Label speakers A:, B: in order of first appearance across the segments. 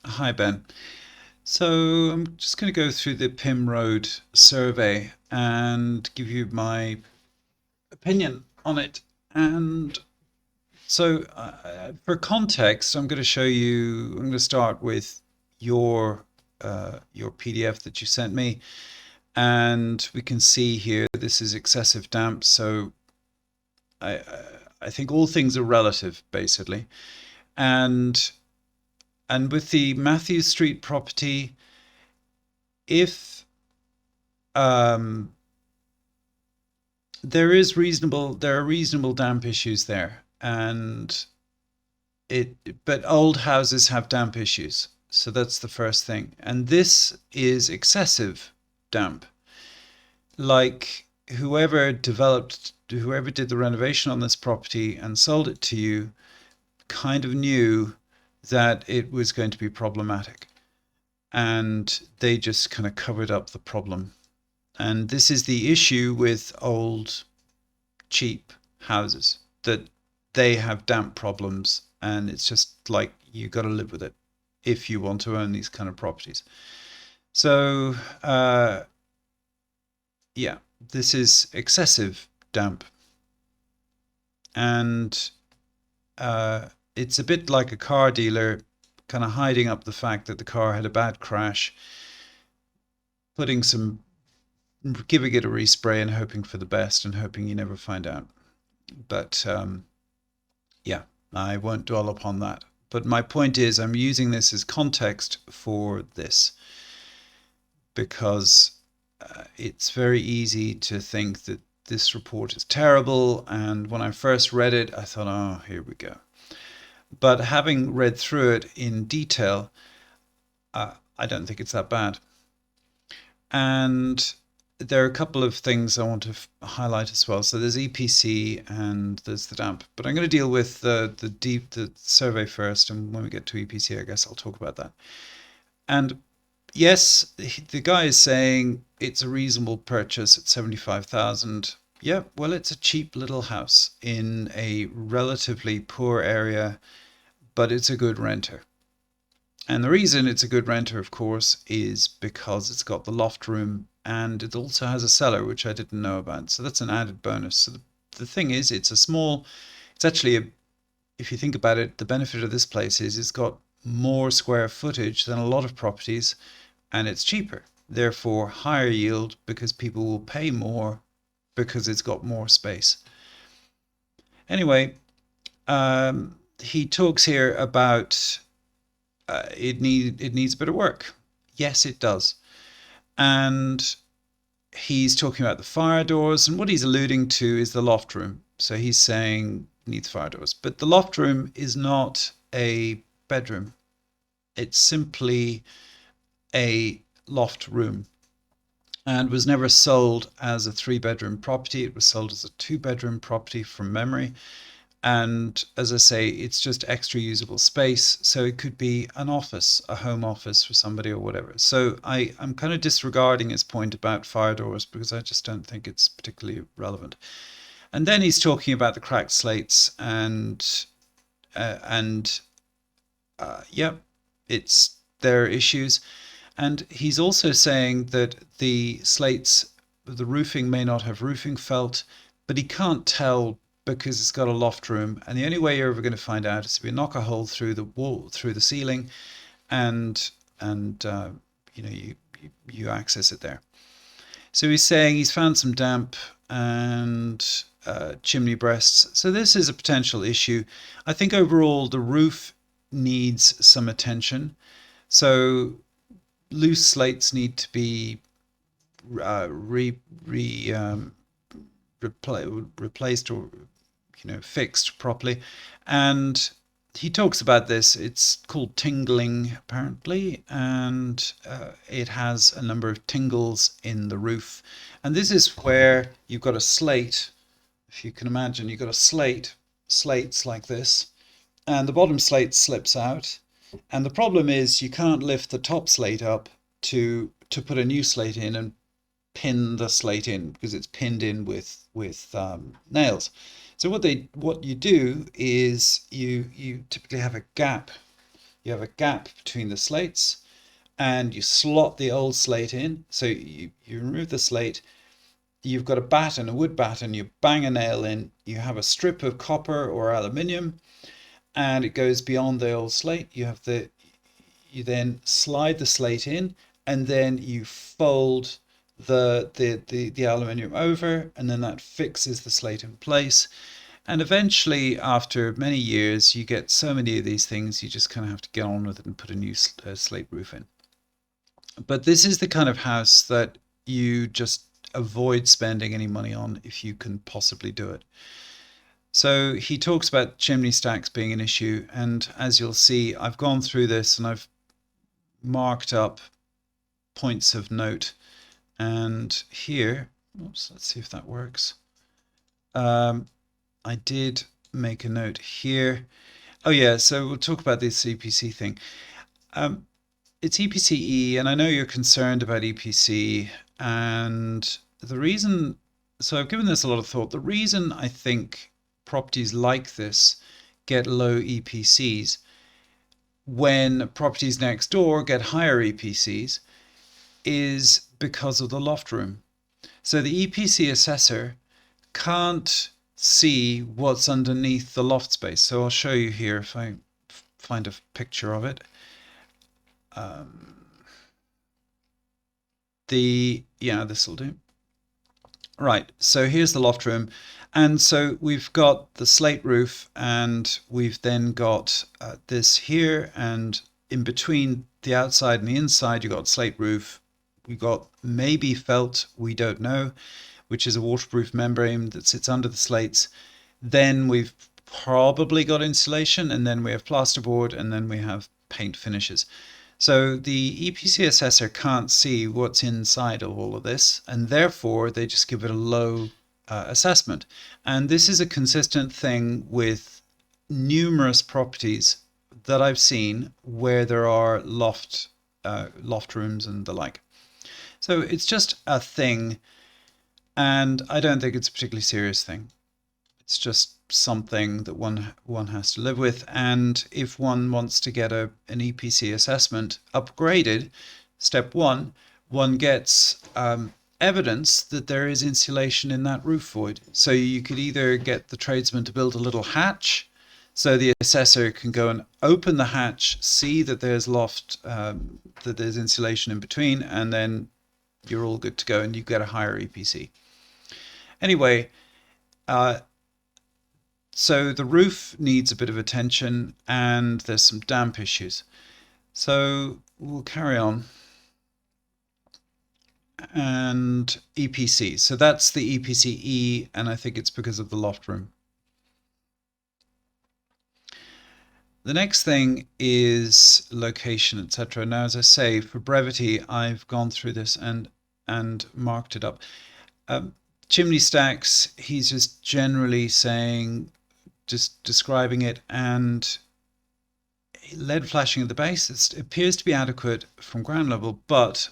A: Hi, Ben. So I'm just going to go through the Pym Road survey and give you my opinion on it. And for context, I'm going to show you. I'm going to start with your your PDF that you sent me, and we can see here this is excessive damp. So I I think all things are relative, basically, and and with the Matthews Street property, if um, there are reasonable damp issues there, and but old houses have damp issues, so that's the first thing. And this is excessive damp. Like whoever did the renovation on this property and sold it to you kind of knew that it was going to be problematic, and they just kind of covered up the problem. And this is the issue with old cheap houses, that they have damp problems, and it's just like you got to live with it if you want to own these kind of properties. So yeah, this is excessive damp, and it's a bit like a car dealer kind of hiding up the fact that the car had a bad crash, putting some giving it a respray and hoping for the best and hoping you never find out. But yeah, I won't dwell upon that. But my point is, I'm using this as context for this because it's very easy to think that this report is terrible. And when I first read it, I thought, oh, here we go. But having read through it in detail, I don't think it's that bad. And there are a couple of things I want to highlight as well. So there's EPC and there's the damp, but I'm going to deal with the survey first, and when we get to EPC, I guess I'll talk about that. And yes, the guy is saying it's a reasonable purchase at 75,000. Yeah, well, it's a cheap little house in a relatively poor area, but it's a good renter. And the reason it's a good renter, of course, is because it's got the loft room and it also has a cellar, which I didn't know about. So that's an added bonus. So the thing is, it's actually, if you think about it, the benefit of this place is it's got more square footage than a lot of properties, and it's cheaper. Therefore, higher yield because people will pay more because it's got more space. Anyway, he talks here about it needs a bit of work. Yes, it does. And he's talking about the fire doors, and what he's alluding to is the loft room. So he's saying needs fire doors, but the loft room is not a bedroom. It's simply a loft room, and was never sold as a three-bedroom property. It was sold as a two-bedroom property from memory. And as I say, it's just extra usable space. So it could be an office, a home office for somebody or whatever. So I'm kind of disregarding his point about fire doors because I just don't think it's particularly relevant. And then he's talking about the cracked slates and yeah, it's their issues. And he's also saying that the slates, the roofing may not have roofing felt, but he can't tell because it's got a loft room. And the only way you're ever going to find out is if you knock a hole through the wall, through the ceiling, and you know you access it there. So he's saying he's found some damp and chimney breasts. So this is a potential issue. I think overall the roof needs some attention. So loose slates need to be uh, re, re replaced or fixed properly. And he talks about this. It's called tingling apparently, and it has a number of tingles in the roof. And this is where you've got a slate. If you can imagine, you've got a slates like this, and the bottom slate slips out. And the problem is you can't lift the top slate up to put a new slate in and pin the slate in because it's pinned in with nails. So what you do is you typically have a gap you have a gap between the slates, and you slot the old slate in. So you remove the slate, you've got a batten, a wood batten, you bang a nail in, you have a strip of copper or aluminium, and it goes beyond the old slate. You then slide the slate in, and then you fold the aluminium over, and then that fixes the slate in place. And eventually, after many years, you get so many of these things, you just kind of have to get on with it and put a new slate roof in. But this is the kind of house that you just avoid spending any money on if you can possibly do it. So he talks about chimney stacks being an issue, and as you'll see, I've gone through this and I've marked up points of note. And here, oops, let's see if that works. I did make a note here. Oh yeah, so we'll talk about this EPC thing. It's EPCE, and I know you're concerned about EPC, and the reason, so I've given this a lot of thought. The reason I think properties like this get low EPCs when properties next door get higher EPCs is because of the loft room. So the EPC assessor can't see what's underneath the loft space. So I'll show you here if I find a picture of it. This will do. Right, so here's the loft room. And so we've got the slate roof, and we've then got this here, and in between the outside and the inside, you've got slate roof. We've got maybe felt, we don't know, which is a waterproof membrane that sits under the slates. Then we've probably got insulation, and then we have plasterboard, and then we have paint finishes. So the EPC assessor can't see what's inside of all of this, and therefore they just give it a low assessment. And this is a consistent thing with numerous properties that I've seen where there are loft rooms and the like. So it's just a thing, and I don't think it's a particularly serious thing. It's just something that one has to live with. And if one wants to get an EPC assessment upgraded, step one gets evidence that there is insulation in that roof void. So you could either get the tradesman to build a little hatch, so the assessor can go and open the hatch, see that there's that there's insulation in between, and then you're all good to go and you get a higher EPC. Anyway, so the roof needs a bit of attention, and there's some damp issues. So we'll carry on. And EPC. So that's the EPCE, and I think it's because of the loft room. The next thing is location, etc. Now, as I say, for brevity, I've gone through this and marked it up. Chimney stacks, he's just generally saying, just describing it, and lead flashing at the base, it appears to be adequate from ground level, but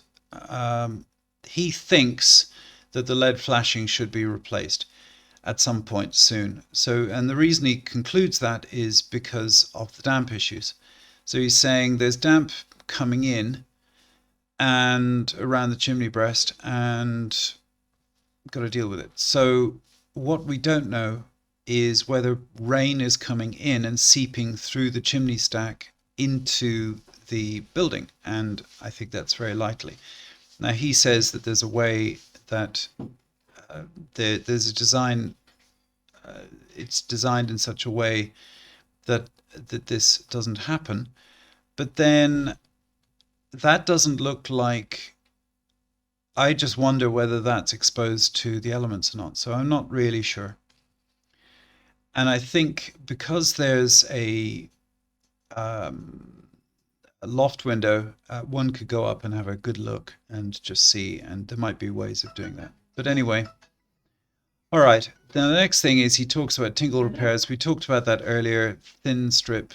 A: he thinks that the lead flashing should be replaced at some point soon. So, and the reason he concludes that is because of the damp issues. So he's saying there's damp coming in and around the chimney breast, and got to deal with it. So what we don't know is whether rain is coming in and seeping through the chimney stack into the building, and I think that's very likely. Now he says that there's a way that there's a design, it's designed in such a way that this doesn't happen, but then that doesn't look like, I just wonder whether that's exposed to the elements or not, so I'm not really sure. And I think because there's a loft window, one could go up and have a good look and just see, and there might be ways of doing that. But anyway, all right. Then the next thing is he talks about Tingle Repairs. We talked about that earlier. Thin strip.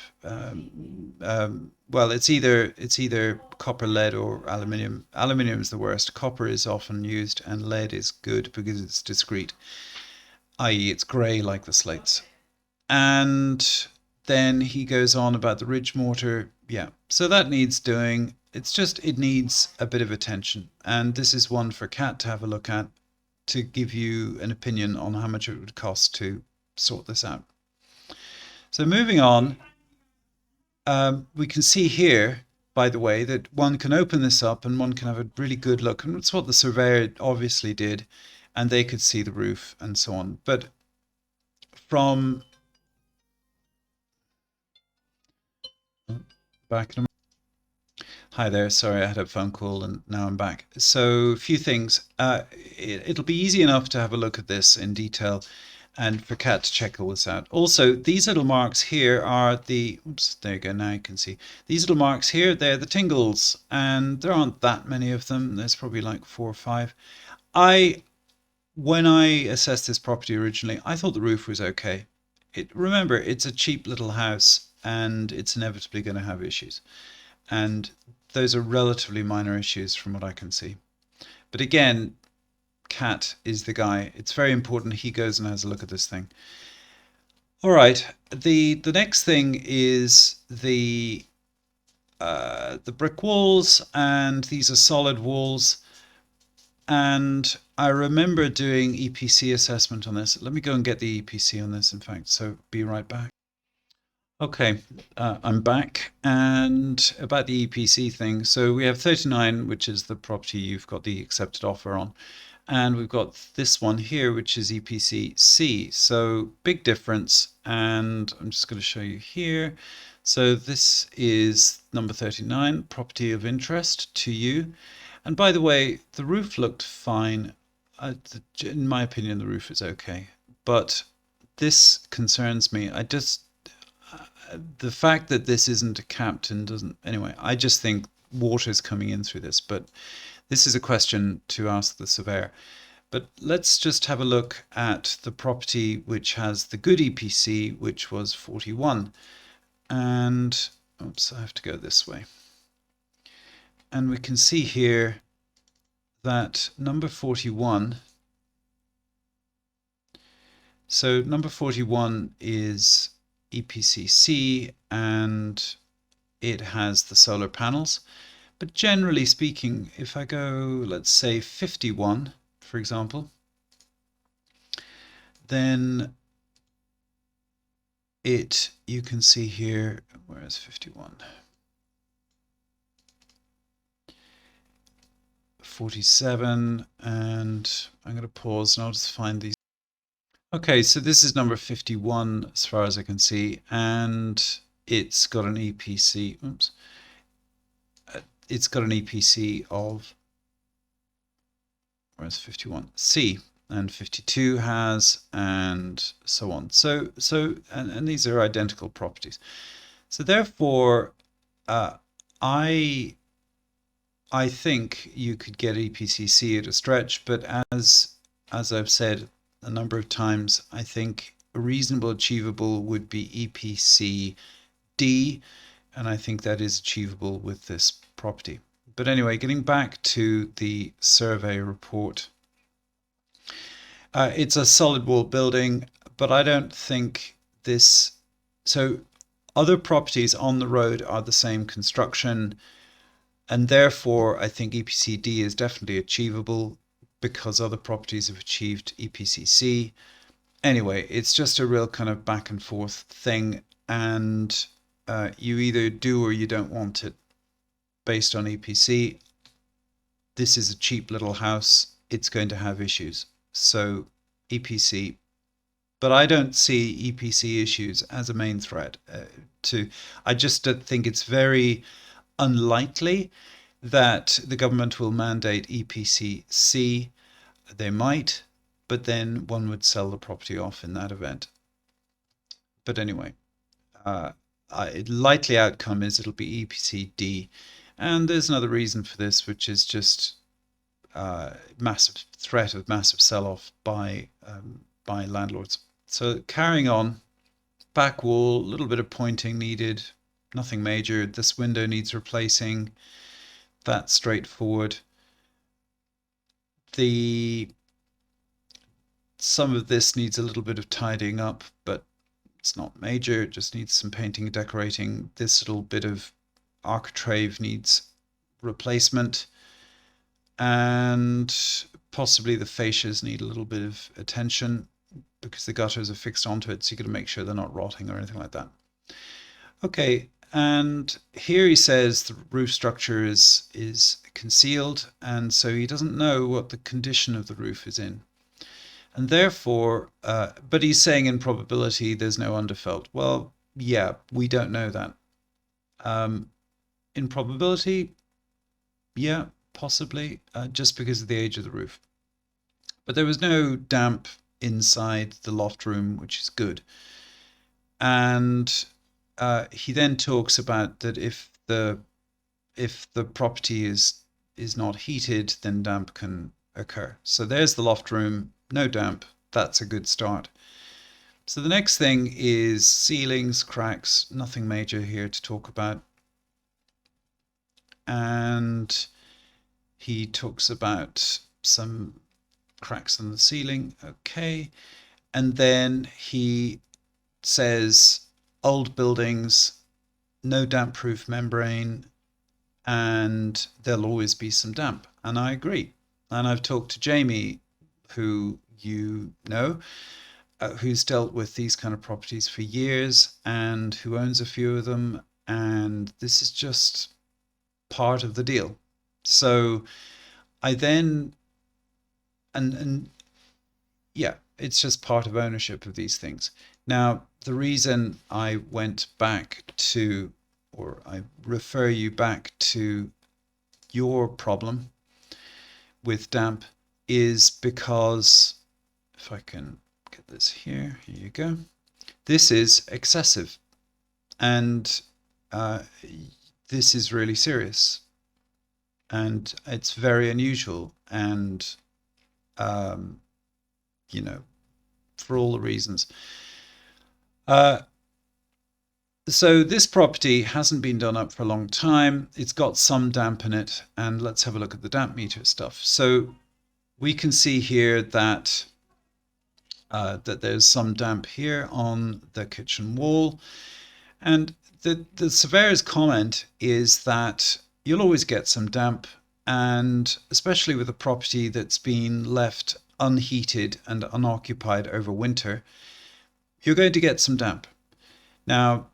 A: Well, it's either copper, lead, or aluminium. Aluminium is the worst. Copper is often used, and lead is good because it's discreet, i.e. it's grey like the slates. And then he goes on about the ridge mortar Yeah, so that needs doing. It's just, it needs a bit of attention. And this is one for Kat to have a look at to give you an opinion on how much it would cost to sort this out. So moving on, we can see here, by the way, that one can open this up and one can have a really good look. And it's what the surveyor obviously did, and they could see the roof and so on. But from back in a Hi there. Sorry, I had a phone call and now I'm back. So, a few things. It'll be easy enough to have a look at this in detail and for Kat to check all this out. Also, these little marks here are the, oops, there you go, now you can see. These little marks here, they're the tingles, and there aren't that many of them. There's probably like 4 or 5. I, when I assessed this property originally, I thought the roof was okay. Remember, it's a cheap little house and it's inevitably going to have issues. And those are relatively minor issues from what I can see. But again, Kat is the guy. It's very important he goes and has a look at this thing. All right, the next thing is the brick walls, and these are solid walls. And I remember doing EPC assessment on this. Let me go and get the EPC on this, in fact, so be right back. Okay, I'm back, and about the EPC thing. So we have 39, which is the property you've got the accepted offer on, and we've got this one here, which is EPC C. So big difference, and I'm just going to show you here. So this is number 39, property of interest to you. And by the way, the roof looked fine. In my opinion, the roof is okay, but this concerns me. The fact that this isn't capped and doesn't, anyway, I just think water is coming in through this, but this is a question to ask the surveyor. But let's just have a look at the property which has the good EPC, which was 41. And, oops, I have to go this way. And we can see here that number 41, so number 41 is EPCC, and it has the solar panels. But generally speaking, if I go, let's say 51, for example, then you can see here, where is 51? 47, and I'm going to pause and I'll just find these. Okay, so this is number 51 as far as I can see, and it's got an EPC, oops, it's got an EPC of, where's 51? C, and 52 has, and so on. And these are identical properties. So therefore, I think you could get EPCC at a stretch, but as I've said a number of times, I think a reasonable achievable would be EPC D, and I think that is achievable with this property. But anyway, getting back to the survey report, it's a solid wall building, but I don't think this, so other properties on the road are the same construction, and therefore I think EPC-D is definitely achievable because other properties have achieved EPC-C. Anyway, it's just a real kind of back and forth thing, and you either do or you don't want it based on EPC. This is a cheap little house. It's going to have issues. So EPC, but I don't see EPC issues as a main threat. I just think it's very unlikely that the government will mandate EPC-C. They might, but then one would sell the property off in that event. But anyway, likely outcome is it'll be EPC-D. And there's another reason for this, which is just massive threat of massive sell-off by landlords. So carrying on, back wall, a little bit of pointing needed, nothing major. This window needs replacing. That's straightforward. Some of this needs a little bit of tidying up, but it's not major. It just needs some painting and decorating. This little bit of architrave needs replacement, and possibly the fascias need a little bit of attention because the gutters are fixed onto it, so you got to make sure they're not rotting or anything like that. Okay, and here he says the roof structure is concealed, and so he doesn't know what the condition of the roof is in. And therefore, but he's saying in probability there's no underfelt. Well, yeah, we don't know that. In probability, yeah, possibly, just because of the age of the roof. But there was no damp inside the loft room, which is good. And he then talks about that if the property is not heated, then damp can occur. So there's the loft room, no damp. That's a good start. So the next thing is ceilings, cracks, nothing major here to talk about. And he talks about some cracks in the ceiling. Okay. And then he says old buildings, no damp-proof membrane, and there'll always be some damp. And I agree. And I've talked to Jamie, who you know, who's dealt with these kind of properties for years and who owns a few of them. And this is just part of the deal. So I then, and yeah, it's just part of ownership of these things. Now, the reason I went back to, or I refer you back to your problem with damp is because, if I can get this here you go. This is excessive, and this is really serious, and it's very unusual, and you know, for all the reasons. So this property hasn't been done up for a long time. It's got some damp in it, and let's have a look at the damp meter stuff. So we can see here that that there's some damp here on the kitchen wall, and the surveyor's comment is that you'll always get some damp, and especially with a property that's been left unheated and unoccupied over winter, you're going to get some damp. Now,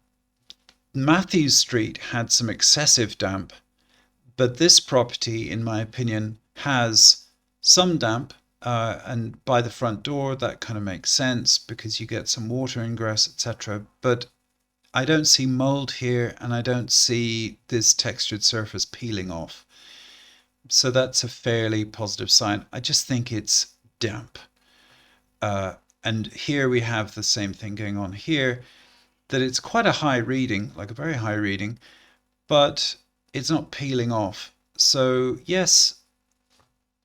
A: Matthews Street had some excessive damp, but this property, in my opinion, has some damp, and by the front door, that kind of makes sense because you get some water ingress, etc. But I don't see mold here, and I don't see this textured surface peeling off. So that's a fairly positive sign. I just think it's damp. And here we have the same thing going on here, that it's quite a high reading, like a very high reading, but it's not peeling off. So yes,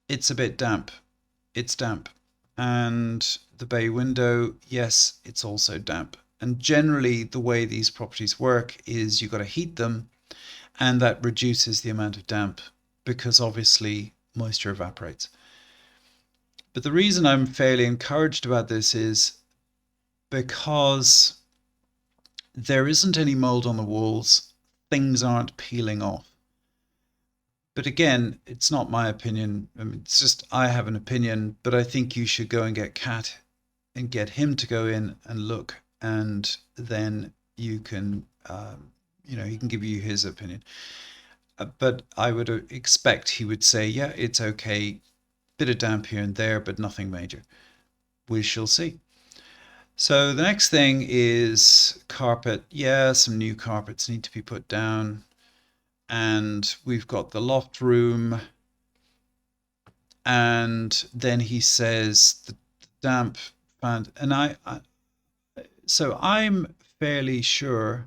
A: it's a bit damp. It's damp. And the bay window, yes, it's also damp. And generally the way these properties work is you've got to heat them, and that reduces the amount of damp because obviously moisture evaporates. But the reason I'm fairly encouraged about this is because there isn't any mold on the walls, things aren't peeling off. But again, it's not my opinion. I mean, it's just I have an opinion, but I think you should go and get Kat and get him to go in and look, and then you can, he can give you his opinion. But I would expect he would say, yeah, it's okay, bit of damp here and there, but nothing major. We shall see. So the next thing is carpet. Yeah, some new carpets need to be put down. And we've got the loft room. And then he says the damp found. And so I'm fairly sure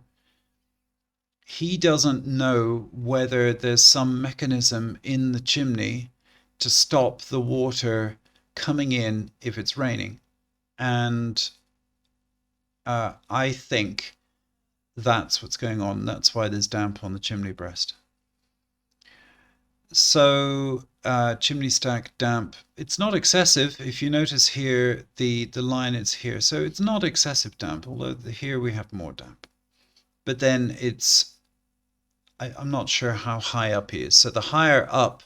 A: he doesn't know whether there's some mechanism in the chimney to stop the water coming in if it's raining. And I think that's what's going on. That's why there's damp on the chimney breast. So chimney stack damp. It's not excessive. If you notice here, the line is here. So it's not excessive damp, although here we have more damp. But then it's I'm not sure how high up he is. So the higher up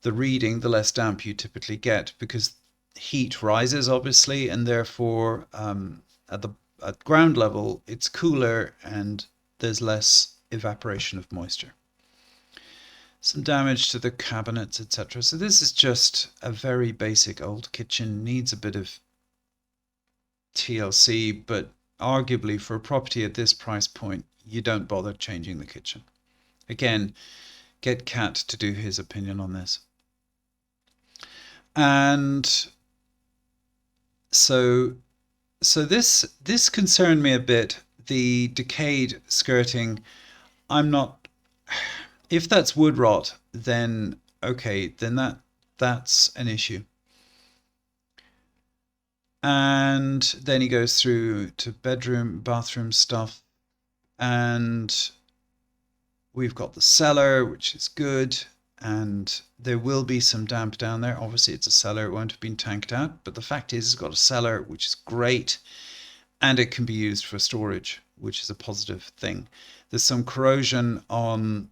A: the reading, the less damp you typically get, because heat rises obviously, and therefore at the at ground level it's cooler and there's less evaporation of moisture. Some damage to the cabinets, etc. So this is just a very basic old kitchen, needs a bit of TLC, but arguably for a property at this price point, you don't bother changing the kitchen. Again, get Kat to do his opinion on this. And so this concerned me a bit. The decayed skirting, I'm not. If that's wood rot, then okay, then that's an issue. And then he goes through to bedroom, bathroom stuff, and we've got the cellar, which is good, and there will be some damp down there. Obviously, it's a cellar, it won't have been tanked out, but the fact is, it's got a cellar, which is great, and it can be used for storage, which is a positive thing. There's some corrosion on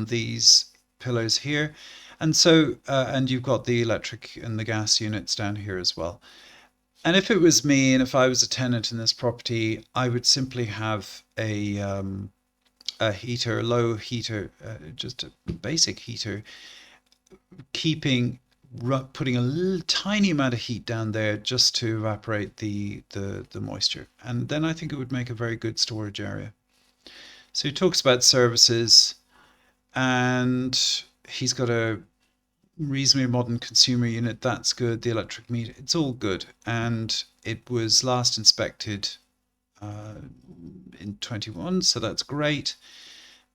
A: these pillars here, and so and you've got the electric and the gas units down here as well. And if it was me, and if I was a tenant in this property, I would simply have a heater, a low heater, just a basic heater, putting a little tiny amount of heat down there just to evaporate the moisture. And then I think it would make a very good storage area. So he talks about services, and he's got a reasonably modern consumer unit. That's good. The electric meter, it's all good. And it was last inspected in 21, so that's great.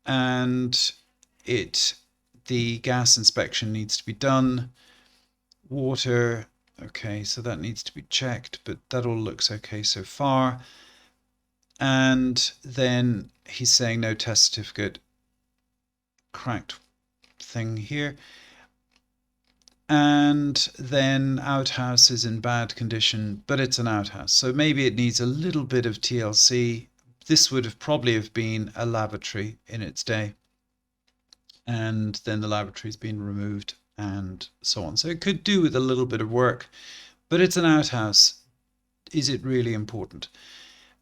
A: And the gas inspection needs to be done. Water, okay, so that needs to be checked, but that all looks okay so far. And then he's saying no test certificate, cracked thing here. And then outhouse is in bad condition, but it's an outhouse, so maybe it needs a little bit of TLC. This would have probably have been a lavatory in its day, and then the lavatory's been removed and so on. So it could do with a little bit of work, but it's an outhouse. Is it really important?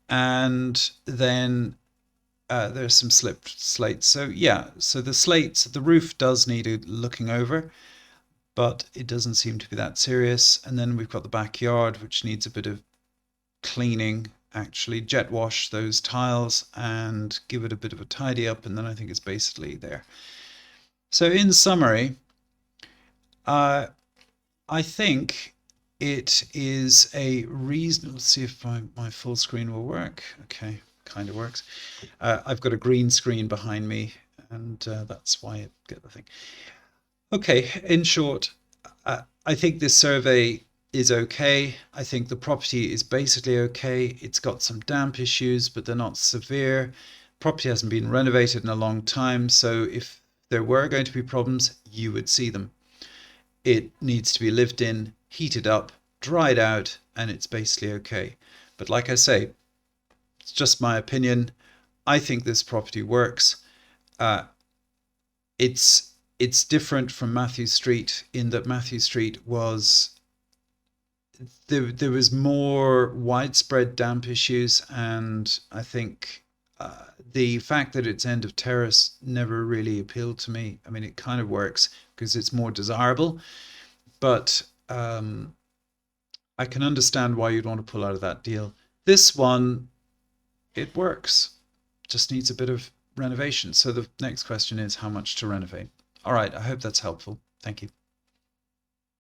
A: And then there's some slipped slates. So yeah, so the slates, the roof does need a looking over, but it doesn't seem to be that serious. And then we've got the backyard, which needs a bit of cleaning, actually jet wash those tiles and give it a bit of a tidy up, and then I think it's basically there. So in summary, I think it is a reasonable, let's see if my full screen will work. Okay, kind of works. I've got a green screen behind me, and that's why I get the thing. Okay, in short, I think this survey is okay. I think the property is basically okay. It's got some damp issues, but they're not severe. Property hasn't been renovated in a long time, so if there were going to be problems, you would see them. It needs to be lived in, heated up, dried out, and it's basically okay. But like I say, it's just my opinion. I think this property works. It's different from Matthew Street in that Matthew Street was there was more widespread damp issues, and I think the fact that it's end of terrace never really appealed to me. I mean, it kind of works because it's more desirable, but I can understand why you'd want to pull out of that deal. This one, it works, just needs a bit of renovation. So the next question is how much to renovate. All right, I hope that's helpful. Thank you.